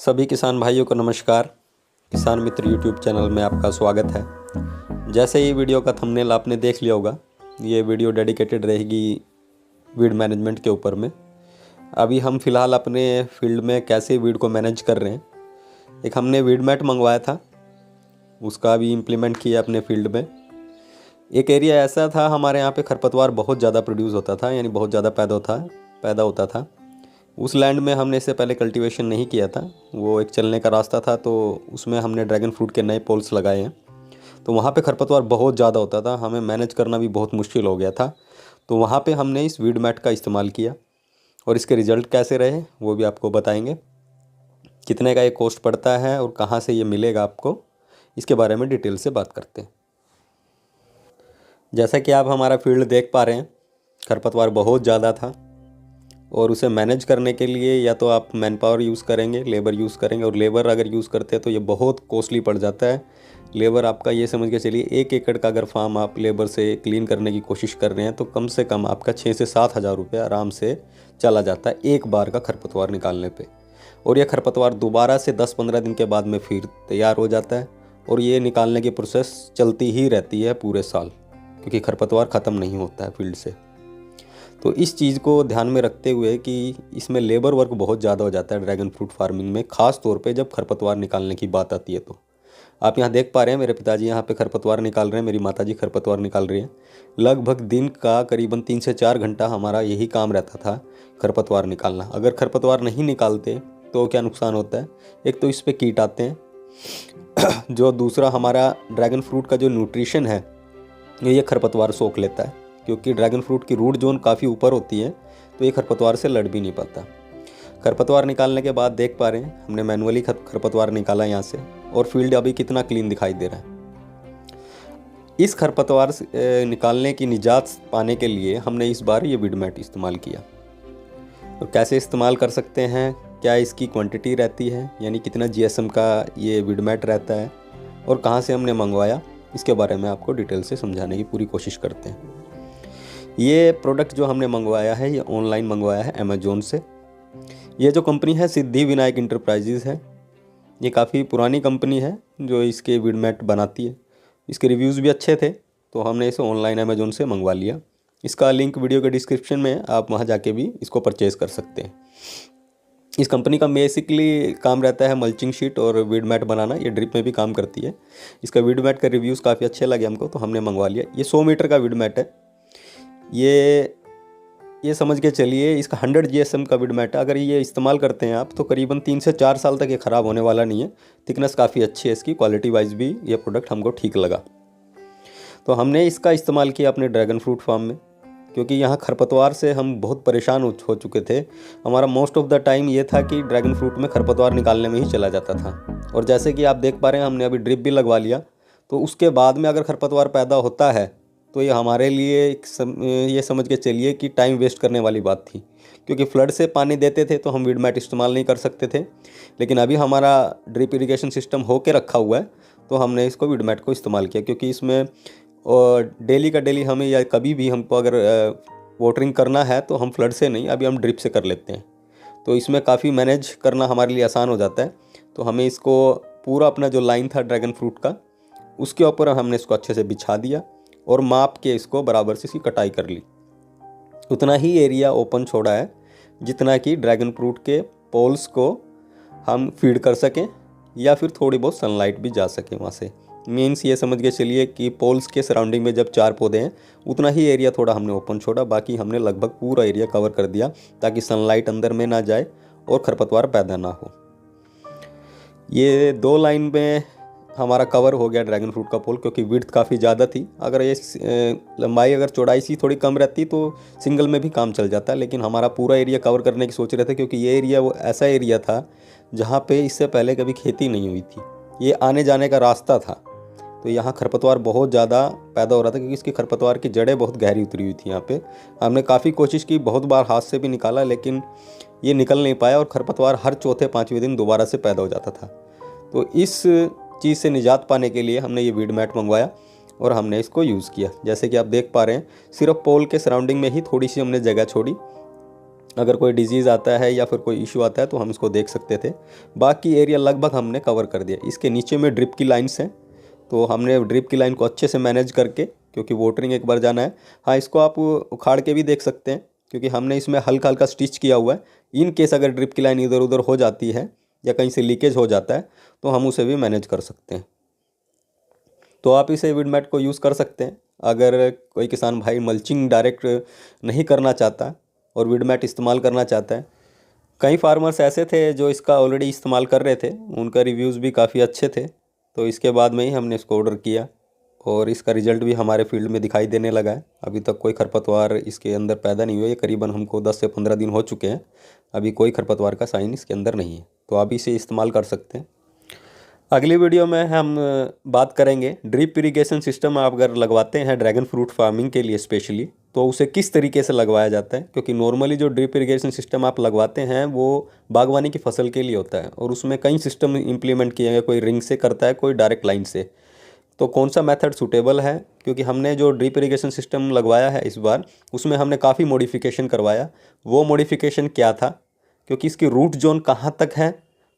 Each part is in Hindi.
सभी किसान भाइयों को नमस्कार। किसान मित्र यूट्यूब चैनल में आपका स्वागत है। जैसे ही वीडियो का थंबनेल आपने देख लिया होगा, ये वीडियो डेडिकेटेड रहेगी वीड मैनेजमेंट के ऊपर में। अभी हम फ़िलहाल अपने फील्ड में कैसे वीड को मैनेज कर रहे हैं। एक हमने वीड मैट मंगवाया था, उसका भी इम्प्लीमेंट किया अपने फील्ड में। एक एरिया ऐसा था हमारे यहाँ पे खरपतवार बहुत ज़्यादा प्रोड्यूस होता था, यानी बहुत ज़्यादा पैदा होता था। उस लैंड में हमने इससे पहले कल्टीवेशन नहीं किया था, वो एक चलने का रास्ता था, तो उसमें हमने ड्रैगन फ्रूट के नए पोल्स लगाए हैं। तो वहाँ पे खरपतवार बहुत ज़्यादा होता था, हमें मैनेज करना भी बहुत मुश्किल हो गया था। तो वहाँ पे हमने इस वीड मैट का इस्तेमाल किया और इसके रिज़ल्ट कैसे रहे वो भी आपको बताएंगे। कितने का ये कॉस्ट पड़ता है और कहाँ से ये मिलेगा आपको, इसके बारे में डिटेल से बात करते हैं। जैसा कि आप हमारा फील्ड देख पा रहे हैं, खरपतवार बहुत ज़्यादा था और उसे मैनेज करने के लिए या तो आप मैन पावर यूज़ करेंगे, लेबर यूज़ करेंगे, और लेबर अगर यूज़ करते हैं तो ये बहुत कॉस्टली पड़ जाता है। लेबर आपका ये समझ के चलिए 1 एकड़ का अगर फार्म आप लेबर से क्लीन करने की कोशिश कर रहे हैं तो कम से कम आपका 6 से 7 हज़ार रुपये आराम से चला जाता है एक बार का खरपतवार निकालने पे। और यह खरपतवार दोबारा से 10-15 दिन के बाद में फिर तैयार हो जाता है और ये निकालने की प्रोसेस चलती ही रहती है पूरे साल, क्योंकि खरपतवार ख़त्म नहीं होता है फील्ड से। तो इस चीज़ को ध्यान में रखते हुए कि इसमें लेबर वर्क बहुत ज़्यादा हो जाता है ड्रैगन फ्रूट फार्मिंग में, ख़ास तौर पे जब खरपतवार निकालने की बात आती है। तो आप यहाँ देख पा रहे हैं मेरे पिताजी यहाँ पे खरपतवार निकाल रहे हैं, मेरी माताजी खरपतवार निकाल रही है। लगभग दिन का करीबन 3 से 4 घंटा हमारा यही काम रहता था, खरपतवार निकालना। अगर खरपतवार नहीं निकालते तो क्या नुकसान होता है, एक तो इस पर कीट आते हैं जो दूसरा हमारा ड्रैगन फ्रूट का जो न्यूट्रिशन है ये खरपतवार सोख लेता है, क्योंकि ड्रैगन फ्रूट की रूट जोन काफ़ी ऊपर होती है, तो ये खरपतवार से लड़ भी नहीं पाता। खरपतवार निकालने के बाद देख पा रहे हैं हमने मैनुअली खरपतवार निकाला यहाँ से, और फील्ड अभी कितना क्लीन दिखाई दे रहा है। इस खरपतवार से निकालने की निजात पाने के लिए हमने इस बार ये वीड मैट इस्तेमाल किया। और कैसे इस्तेमाल कर सकते हैं, क्या इसकी क्वांटिटी रहती है, यानी कितना GSM का ये वीड मैट रहता है, और कहाँ से हमने मंगवाया, इसके बारे में आपको डिटेल से समझाने की पूरी कोशिश करते हैं। ये प्रोडक्ट जो हमने मंगवाया है ये ऑनलाइन मंगवाया है अमेजोन से। ये जो कंपनी है सिद्धि विनायक इंटरप्राइजेज़ है। ये काफ़ी पुरानी कंपनी है जो इसके वीड मैट बनाती है। इसके रिव्यूज़ भी अच्छे थे, तो हमने इसे ऑनलाइन अमेजोन से मंगवा लिया। इसका लिंक वीडियो के डिस्क्रिप्शन में, आप वहाँ जाके भी इसको परचेज़ कर सकते हैं। इस कंपनी का बेसिकली काम रहता है मल्चिंग शीट और वीड मैट बनाना, ये ड्रिप में भी काम करती है। इसका वीड मैट का रिव्यूज़ काफ़ी अच्छे लगे हमको, तो हमने मंगवा लिया। ये 100 मीटर का वीड मैट है। ये समझ के चलिए इसका 100 GSM का वीड मैट है। अगर ये इस्तेमाल करते हैं आप तो करीबन 3 से 4 साल तक ये ख़राब होने वाला नहीं है। थिकनेस काफ़ी अच्छी है इसकी, क्वालिटी वाइज भी ये प्रोडक्ट हमको ठीक लगा। तो हमने इसका इस्तेमाल किया अपने ड्रैगन फ्रूट फार्म में, क्योंकि यहाँ खरपतवार से हम बहुत परेशान हो चुके थे। हमारा मोस्ट ऑफ द टाइम ये था कि ड्रैगन फ्रूट में खरपतवार निकालने में ही चला जाता था। और जैसे कि आप देख पा रहे हैं हमने अभी ड्रिप भी लगवा लिया, तो उसके बाद में अगर खरपतवार पैदा होता है तो ये हमारे लिए ये समझ के चलिए कि टाइम वेस्ट करने वाली बात थी, क्योंकि फ्लड से पानी देते थे तो हम वीड मैट इस्तेमाल नहीं कर सकते थे। लेकिन अभी हमारा ड्रिप इरिगेशन सिस्टम होके रखा हुआ है, तो हमने इसको वीड मैट को इस्तेमाल किया, क्योंकि इसमें डेली का डेली हमें या कभी भी हमको अगर वाटरिंग करना है तो हम फ्लड से नहीं, अभी हम ड्रिप से कर लेते हैं। तो इसमें काफ़ी मैनेज करना हमारे लिए आसान हो जाता है। तो हमें इसको पूरा अपना जो लाइन था ड्रैगन फ्रूट का, उसके ऊपर हमने इसको अच्छे से बिछा दिया और माप के इसको बराबर से इसकी कटाई कर ली। उतना ही एरिया ओपन छोड़ा है जितना कि ड्रैगन फ्रूट के पोल्स को हम फीड कर सकें या फिर थोड़ी बहुत सनलाइट भी जा सके वहाँ से। मीन्स ये समझ के चलिए कि पोल्स के सराउंडिंग में जब 4 पौधे हैं उतना ही एरिया थोड़ा हमने ओपन छोड़ा, बाकी हमने लगभग पूरा एरिया कवर कर दिया ताकि सनलाइट अंदर में ना जाए और खरपतवार पैदा ना हो। ये 2 लाइन में हमारा कवर हो गया ड्रैगन फ्रूट का पोल, क्योंकि विड्थ काफ़ी ज़्यादा थी। अगर ये लंबाई अगर चौड़ाई सी थोड़ी कम रहती तो सिंगल में भी काम चल जाता, लेकिन हमारा पूरा एरिया कवर करने की सोच रहे थे, क्योंकि ये एरिया वो ऐसा एरिया था जहाँ पे इससे पहले कभी खेती नहीं हुई थी। ये आने जाने का रास्ता था, तो यहाँ खरपतवार बहुत ज़्यादा पैदा हो रहा था, क्योंकि इसकी खरपतवार की जड़ें बहुत गहरी उतरी हुई थी। यहाँ पे हमने काफ़ी कोशिश की, बहुत बार हाथ से भी निकाला, लेकिन ये निकल नहीं पाया और खरपतवार हर चौथे 5वें दिन दोबारा से पैदा हो जाता था। तो इस चीज़ से निजात पाने के लिए हमने ये वीड मैट मंगवाया और हमने इसको यूज़ किया। जैसे कि आप देख पा रहे हैं, सिर्फ पोल के सराउंडिंग में ही थोड़ी सी हमने जगह छोड़ी अगर कोई डिजीज़ आता है या फिर कोई इशू आता है तो हम इसको देख सकते थे। बाकी एरिया लगभग हमने कवर कर दिया। इसके नीचे में ड्रिप की लाइन्स हैं, तो हमने ड्रिप की लाइन को अच्छे से मैनेज करके, क्योंकि वाटरिंग एक बार जाना है। हाँ, इसको आप उखाड़ के भी देख सकते हैं, क्योंकि हमने इसमें हल्का हल्का स्टिच किया हुआ है। इन केस अगर ड्रिप की लाइन इधर उधर हो जाती है या कहीं से लीकेज हो जाता है तो हम उसे भी मैनेज कर सकते हैं। तो आप इसे विडमेट को यूज़ कर सकते हैं। अगर कोई किसान भाई मल्चिंग डायरेक्ट नहीं करना चाहता और विडमेट इस्तेमाल करना चाहता है, कई फार्मर्स ऐसे थे जो इसका ऑलरेडी इस्तेमाल कर रहे थे, उनका रिव्यूज़ भी काफ़ी अच्छे थे। तो इसके बाद में ही हमने इसको ऑर्डर किया और इसका रिज़ल्ट भी हमारे फील्ड में दिखाई देने लगा है। अभी तक कोई खरपतवार इसके अंदर पैदा नहीं हुआ। ये करीबन हमको 10 से 15 दिन हो चुके हैं, अभी कोई खरपतवार का साइन इसके अंदर नहीं है। तो आप इसे इस्तेमाल कर सकते हैं। अगली वीडियो में हम बात करेंगे ड्रिप इरिगेशन सिस्टम आप अगर लगवाते हैं ड्रैगन फ्रूट फार्मिंग के लिए स्पेशली, तो उसे किस तरीके से लगवाया जाता है। क्योंकि नॉर्मली जो ड्रिप इरिगेशन सिस्टम आप लगवाते हैं वो बागवानी की फसल के लिए होता है और उसमें कई सिस्टम इम्प्लीमेंट किए हैं, कोई रिंग से करता है, कोई डायरेक्ट लाइन से। तो कौन सा मेथड सूटेबल है, क्योंकि हमने जो ड्रिप इरिगेशन सिस्टम लगवाया है इस बार, उसमें हमने काफ़ी मॉडिफिकेशन करवाया। वो मॉडिफिकेशन क्या था, क्योंकि इसकी रूट जोन कहाँ तक है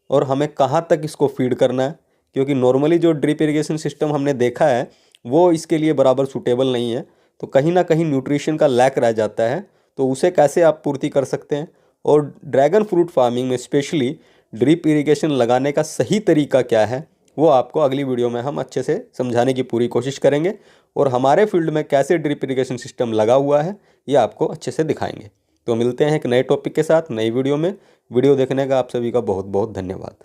और हमें कहाँ तक इसको फीड करना है। क्योंकि नॉर्मली जो ड्रिप इरिगेशन सिस्टम हमने देखा है वो इसके लिए बराबर सूटेबल नहीं है, तो कहीं ना कहीं न्यूट्रिशन का लैक रह जाता है। तो उसे कैसे आप पूर्ति कर सकते हैं और ड्रैगन फ्रूट फार्मिंग में स्पेशली ड्रिप इरिगेशन लगाने का सही तरीका क्या है, वो आपको अगली वीडियो में हम अच्छे से समझाने की पूरी कोशिश करेंगे और हमारे फील्ड में कैसे ड्रिप इरिगेशन सिस्टम लगा हुआ है ये आपको अच्छे से दिखाएंगे। तो मिलते हैं एक नए टॉपिक के साथ नई वीडियो में। वीडियो देखने का आप सभी का बहुत बहुत धन्यवाद।